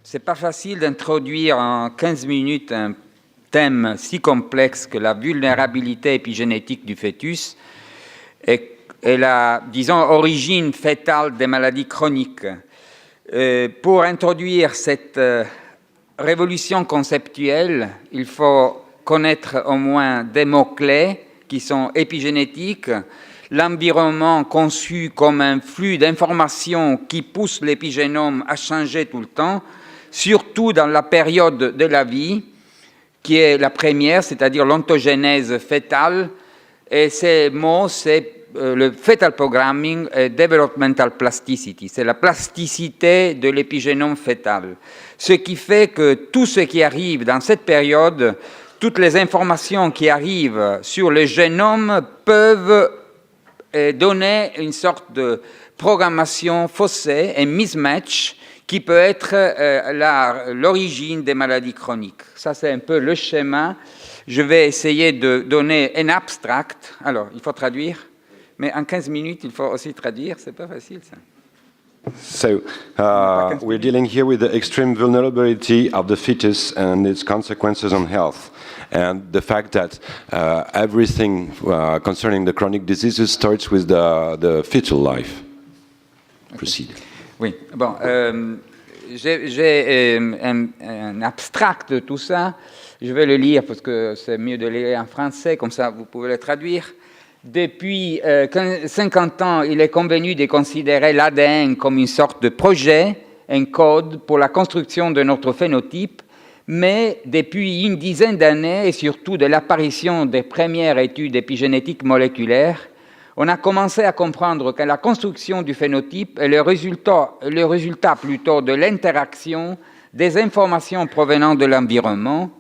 c'est pas facile d'introduire en 15 minutes un thème si complexe que la vulnérabilité épigénétique du fœtus et la, disons, origine fœtale des maladies chroniques. Pour introduire cette révolution conceptuelle, il faut connaître au moins des mots-clés qui sont épigénétiques, l'environnement conçu comme un flux d'informations qui pousse l'épigénome à changer tout le temps, surtout dans la période de la vie, qui est la première, c'est-à-dire l'ontogénèse fœtale. Et ces mots, c'est le fetal programming et developmental plasticity. C'est la plasticité de l'épigénome fœtal. Ce qui fait que tout ce qui arrive dans cette période, toutes les informations qui arrivent sur le génome peuvent donner une sorte de programmation faussée, un mismatch, qui peut être l'origine des maladies chroniques. Ça, c'est un peu le schéma. Je vais essayer de donner un abstract. Alors, il faut traduire, mais en 15 minutes, il faut aussi traduire. C'est pas facile, ça. So, we're dealing here with the extreme vulnerability of the fetus and its consequences on health, and the fact that everything concerning the chronic diseases starts with the fetal life. Okay. Proceed. Oui, bon, j'ai un abstract de tout ça. Je vais le lire parce que c'est mieux de le lire en français, comme ça vous pouvez le traduire. Depuis 50 ans, il est convenu de considérer l'ADN comme une sorte de projet, un code pour la construction de notre phénotype, mais depuis une dizaine d'années, et surtout de l'apparition des premières études épigénétiques moléculaires, on a commencé à comprendre que la construction du phénotype est le résultat plutôt de l'interaction des informations provenant de l'environnement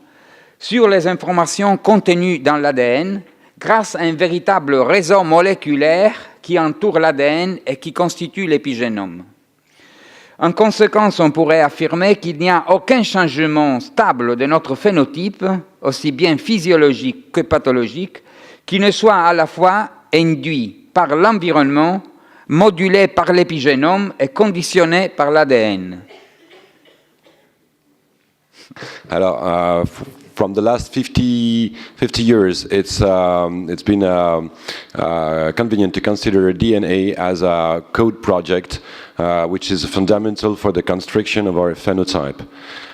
sur les informations contenues dans l'ADN, grâce à un véritable réseau moléculaire qui entoure l'ADN et qui constitue l'épigénome. En conséquence, on pourrait affirmer qu'il n'y a aucun changement stable de notre phénotype, aussi bien physiologique que pathologique, qui ne soit à la fois induit par l'environnement, modulé par l'épigénome et conditionné par l'ADN. Alors, from the last 50 years, it's been convenient to consider DNA as a code project, which is fundamental for the construction of our phenotype.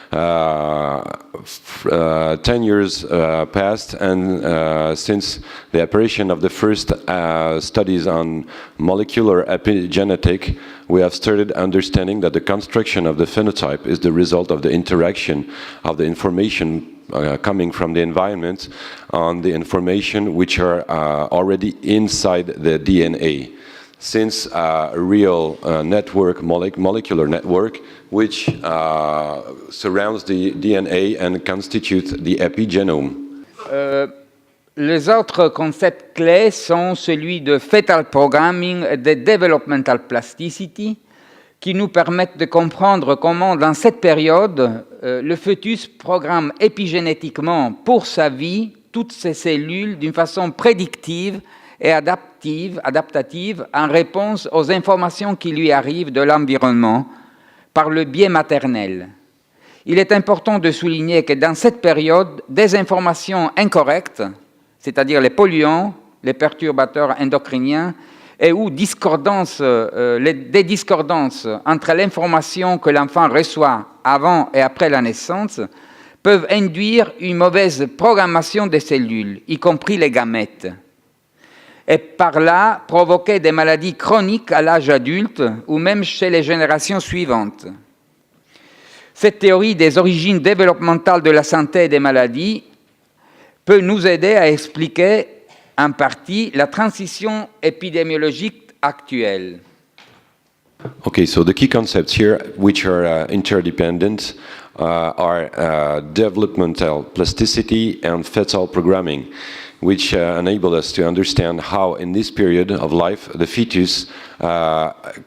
10 years passed, and since the apparition of the first studies on molecular epigenetic, we have started understanding that the construction of the phenotype is the result of the interaction of the information coming from the environment on the information which are already inside the DNA. Since a real network, molecular network, which surrounds the DNA and constitutes the epigenome. Les autres concepts clés sont celui de fetal programming et de developmental plasticity, qui nous permettent de comprendre comment, dans cette période, le fœtus programme épigénétiquement pour sa vie toutes ses cellules d'une façon prédictive et adaptative en réponse aux informations qui lui arrivent de l'environnement par le biais maternel. Il est important de souligner que dans cette période, des informations incorrectes, c'est-à-dire les polluants, les perturbateurs endocriniens, et ou des discordances entre l'information que l'enfant reçoit avant et après la naissance, peuvent induire une mauvaise programmation des cellules, y compris les gamètes, et par là provoquer des maladies chroniques à l'âge adulte ou même chez les générations suivantes. Cette théorie des origines développementales de la santé et des maladies peut nous aider à expliquer en partie la transition épidémiologique actuelle. Okay, so the key concepts here, which are interdependent, are developmental plasticity and fetal programming, which enable us to understand how, in this period of life, the fetus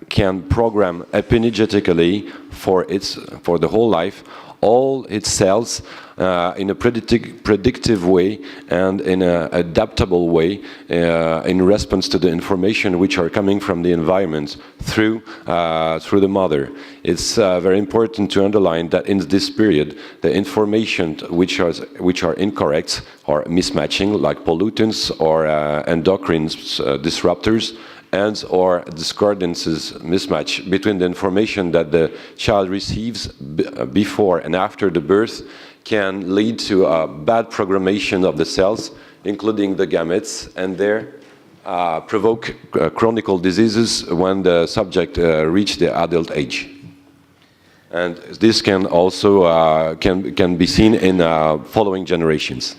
can program epigenetically for the whole life all its cells in a predictive way and in an adaptable way in response to the information which are coming from the environment through the mother. It's very important to underline that in this period, the information which are incorrect or mismatching, like pollutants or endocrine disruptors, and or discordances mismatch between the information that the child receives before and after the birth can lead to a bad programmation of the cells, including the gametes, and there provoke chronic diseases when the subject reach the adult age. And this can also can be seen in following generations.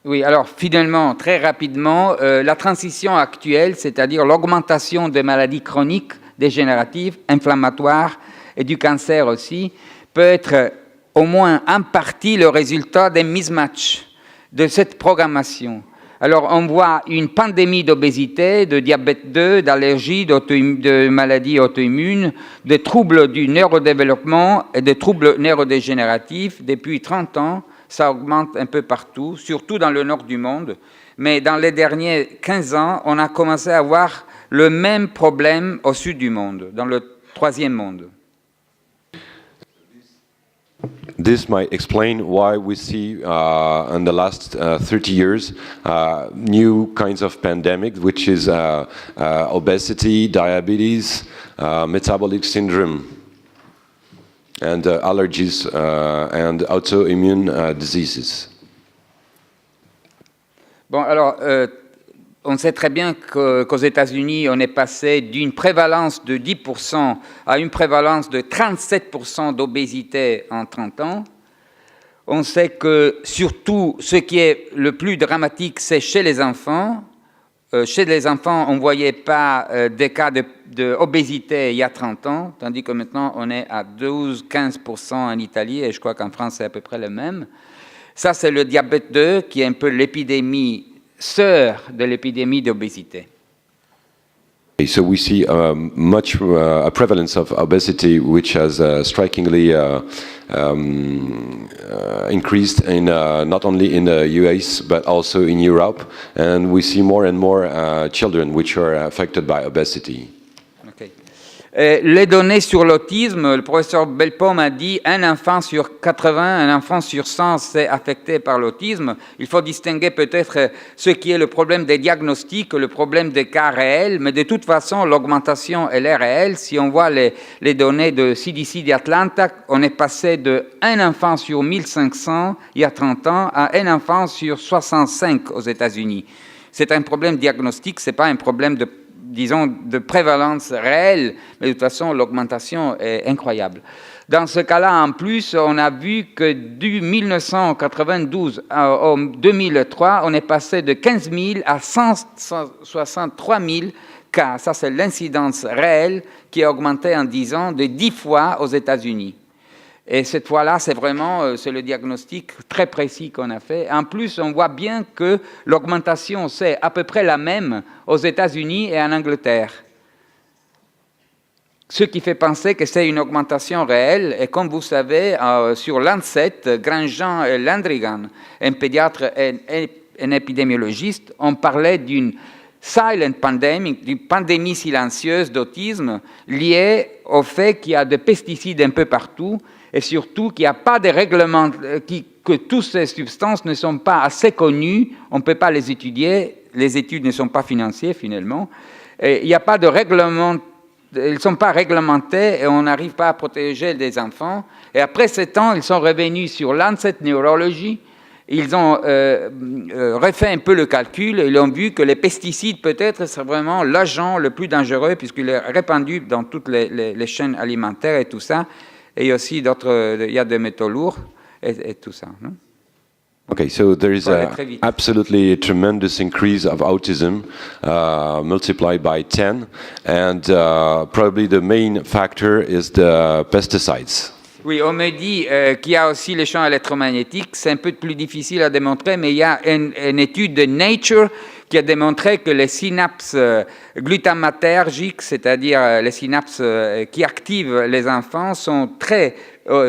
Oui, alors finalement, très rapidement, la transition actuelle, c'est-à-dire l'augmentation des maladies chroniques, dégénératives, inflammatoires et du cancer aussi, peut être au moins en partie le résultat des mismatchs de cette programmation. Alors on voit une pandémie d'obésité, de diabète 2, d'allergies, de maladies auto-immunes, de troubles du neurodéveloppement et de troubles neurodégénératifs depuis 30 ans. Ça augmente un peu partout, surtout dans le nord du monde. Mais dans les derniers 15 ans, on a commencé à avoir le même problème au sud du monde, dans le troisième monde. This might explain why we see in the last 30 years new kinds of pandemic, which is obesity, diabetes, metabolic syndrome, and allergies and autoimmune diseases. Bon, alors, on sait très bien qu'aux États-Unis, on est passé d'une prévalence de 10% à une prévalence de 37% d'obésité en 30 ans. On sait que, surtout, ce qui est le plus dramatique, c'est chez les enfants. Chez les enfants, on ne voyait pas des cas d'obésité il y a 30 ans, tandis que maintenant, on est à 12-15% en Italie, et je crois qu'en France, c'est à peu près le même. Ça, c'est le diabète 2, qui est un peu l'épidémie sœur de l'épidémie d'obésité. So we see much a prevalence of obesity, which has strikingly increased in not only in the US but also in Europe, and we see more and more children which are affected by obesity. Okay. Les données sur l'autisme, le professeur Belpom a dit un enfant sur 80, un enfant sur 100 c'est affecté par l'autisme. Il faut distinguer peut-être ce qui est le problème des diagnostics, le problème des cas réels, mais de toute façon l'augmentation elle est réelle. Si on voit les données de CDC d'Atlanta, on est passé de un enfant sur 1500 il y a 30 ans à un enfant sur 65 aux États-Unis. C'est un problème diagnostique, c'est pas un problème de prévalence réelle, mais de toute façon, l'augmentation est incroyable. Dans ce cas-là, en plus, on a vu que du 1992 au 2003, on est passé de 15 000 à 163 000 cas. Ça, c'est l'incidence réelle qui a augmenté en 10 ans de 10 fois aux États-Unis. Et cette fois-là, c'est vraiment c'est le diagnostic très précis qu'on a fait. En plus, on voit bien que l'augmentation, c'est à peu près la même aux États-Unis et en Angleterre. Ce qui fait penser que c'est une augmentation réelle. Et comme vous savez, sur Lancet, Grandjean et Landrigan, un pédiatre et un épidémiologiste, on parlait d'une silent pandemic, d'une pandémie silencieuse d'autisme liée au fait qu'il y a des pesticides un peu partout et surtout qu'il n'y a pas de règlements, que toutes ces substances ne sont pas assez connues, on ne peut pas les étudier, les études ne sont pas financées finalement, et il n'y a pas de règlement, ils ne sont pas réglementés et on n'arrive pas à protéger les enfants. Et après 7 ans, ils sont revenus sur Lancet Neurology. Ils ont refait un peu le calcul et ils ont vu que les pesticides, peut-être, c'est vraiment l'agent le plus dangereux puisqu'il est répandu dans toutes les chaînes alimentaires et tout ça. Et aussi d'autres, il y a des métaux lourds et tout ça. Non? Okay, so there is absolutely a tremendous increase of autism, multiplied by 10, and probably the main factor is the pesticides. Oui, on me dit qu'il y a aussi les champs électromagnétiques. C'est un peu plus difficile à démontrer, mais il y a une étude de Nature qui a démontré que les synapses glutamatergiques, c'est-à-dire les synapses qui activent les enfants, sont très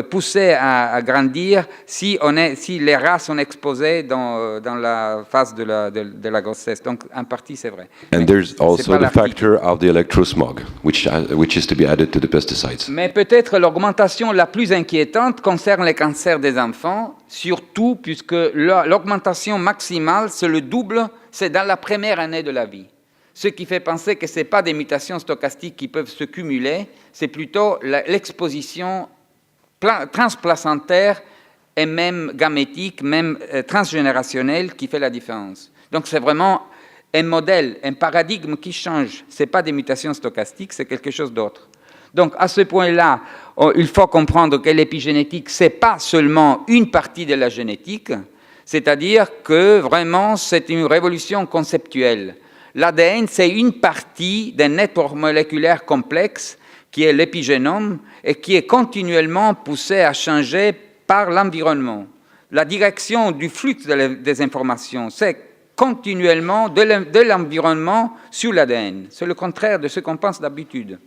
poussées à grandir si les rats sont exposés dans la phase de la grossesse. Donc, en partie, c'est vrai. And there's also the factor of the electrosmog, which is to be added to the pesticides. Mais peut-être l'augmentation la plus inquiétante concerne les cancers des enfants, surtout puisque l'augmentation maximale, c'est le double, c'est dans la première année de la vie. Ce qui fait penser que ce n'est pas des mutations stochastiques qui peuvent se cumuler, c'est plutôt l'exposition transplacentaire et même gamétique, même transgénérationnelle qui fait la différence. Donc c'est vraiment un modèle, un paradigme qui change. Ce n'est pas des mutations stochastiques, c'est quelque chose d'autre. Donc à ce point-là, il faut comprendre que l'épigénétique, ce n'est pas seulement une partie de la génétique, c'est-à-dire que vraiment c'est une révolution conceptuelle. L'ADN, c'est une partie d'un network moléculaire complexe qui est l'épigénome et qui est continuellement poussé à changer par l'environnement. La direction du flux des informations, c'est continuellement de l'environnement sur l'ADN. C'est le contraire de ce qu'on pense d'habitude.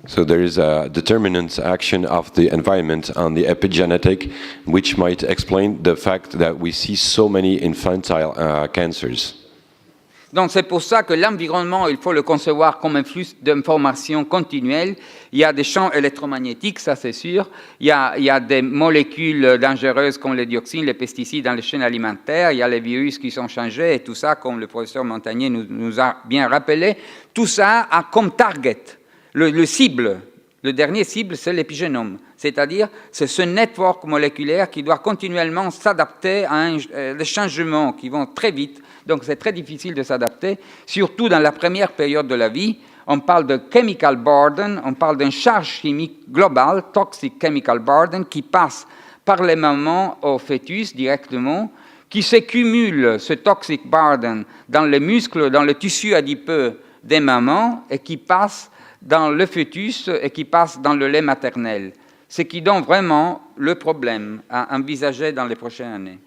So there is a determinant action of the environment on the epigenetic, which might explain the fact that we see so many infantile cancers. Donc c'est pour ça que l'environnement, il faut le concevoir comme un flux d'informations continuelles. Il y a des champs électromagnétiques, ça c'est sûr. Il y a des molécules dangereuses comme les dioxines, les pesticides dans les chaînes alimentaires. Il y a les virus qui sont changés et tout ça, comme le professeur Montagnier nous a bien rappelé. Tout ça a comme target, le cible. Le dernier cible, c'est l'épigénome. C'est-à-dire, c'est ce network moléculaire qui doit continuellement s'adapter à des changements qui vont très vite. Donc, c'est très difficile de s'adapter, surtout dans la première période de la vie. On parle de chemical burden, on parle d'une charge chimique globale, toxic chemical burden, qui passe par les mamans au fœtus directement, qui s'accumule, ce toxic burden, dans les muscles, dans le tissu adipeux des mamans, et qui passe dans le fœtus et qui passe dans le lait maternel. Ce qui donne vraiment le problème à envisager dans les prochaines années.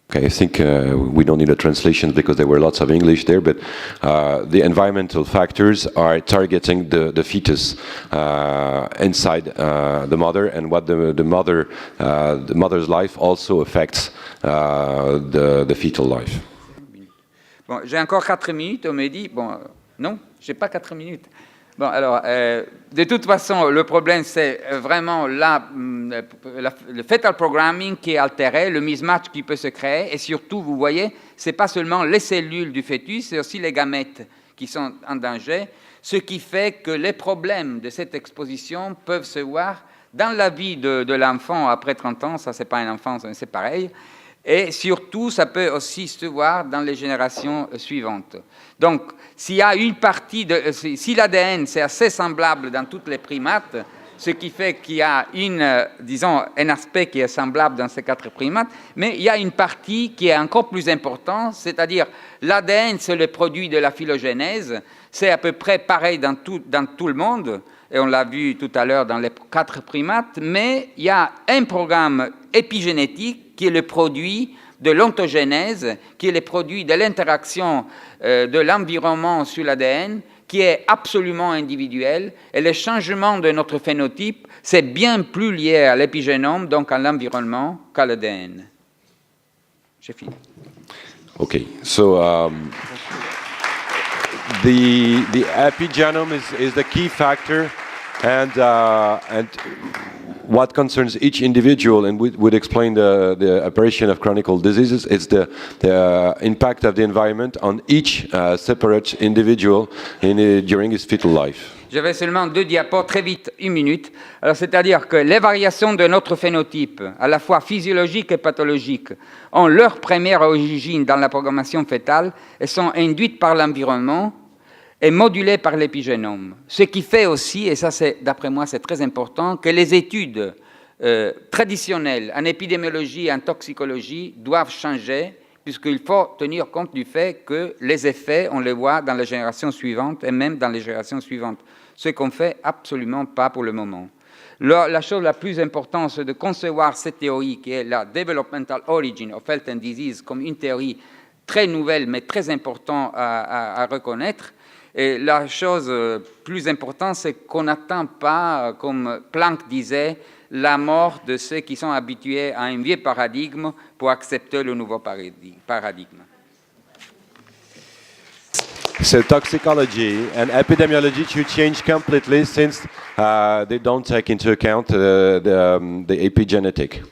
Okay, I think we don't need a translation because there were lots of English there, but the environmental factors are targeting the fetus inside the mother, and what the mother's life also affects the fetal life. Bon, j'ai encore 4 minutes, on me dit, bon, non, j'ai pas 4 minutes. Bon, alors, de toute façon, le problème, c'est vraiment le fetal programming qui est altéré, le mismatch qui peut se créer, et surtout, vous voyez, ce n'est pas seulement les cellules du fœtus, c'est aussi les gamètes qui sont en danger, ce qui fait que les problèmes de cette exposition peuvent se voir dans la vie de l'enfant après 30 ans, ça, c'est pas un enfant, c'est pareil, et surtout, ça peut aussi se voir dans les générations suivantes. Donc, s'il y a une partie si l'ADN c'est assez semblable dans toutes les primates, ce qui fait qu'il y a un aspect qui est semblable dans ces 4 primates, mais il y a une partie qui est encore plus importante, c'est-à-dire l'ADN c'est le produit de la phylogénèse, c'est à peu près pareil dans tout le monde, et on l'a vu tout à l'heure dans les 4 primates, mais il y a un programme épigénétique qui est le produit de l'ontogénèse, qui est le produit de l'interaction de l'environnement sur l'ADN, qui est absolument individuel, et le changement de notre phénotype, c'est bien plus lié à l'épigénome, donc à l'environnement, qu'à l'ADN. J'ai fini. Okay, so the epigenome is the key factor, and what concerns each individual, and would explain the apparition of chronic diseases, it's the impact of the environment on each separate individual during his fetal life. J'avais seulement 2 diapos, très vite, 1 minute. Alors, c'est-à-dire que les variations de notre phénotype, à la fois physiologiques et pathologiques, ont leur première origine dans la programmation fœtale et sont induites par l'environnement et modulées par l'épigénome. Ce qui fait aussi, et ça, d'après moi, c'est très important, que les études traditionnelles en épidémiologie et en toxicologie doivent changer, puisqu'il faut tenir compte du fait que les effets, on les voit dans les générations suivantes et même dans les générations suivantes, ce qu'on ne fait absolument pas pour le moment. La chose la plus importante, c'est de concevoir cette théorie qui est la Developmental Origin of Health and Disease comme une théorie très nouvelle, mais très important à reconnaître. Et la chose plus importante, c'est qu'on n'attend pas, comme Planck disait, la mort de ceux qui sont habitués à un vieux paradigme pour accepter le nouveau paradigme. So toxicology and epidemiology should change completely since they don't take into account the epigenetic.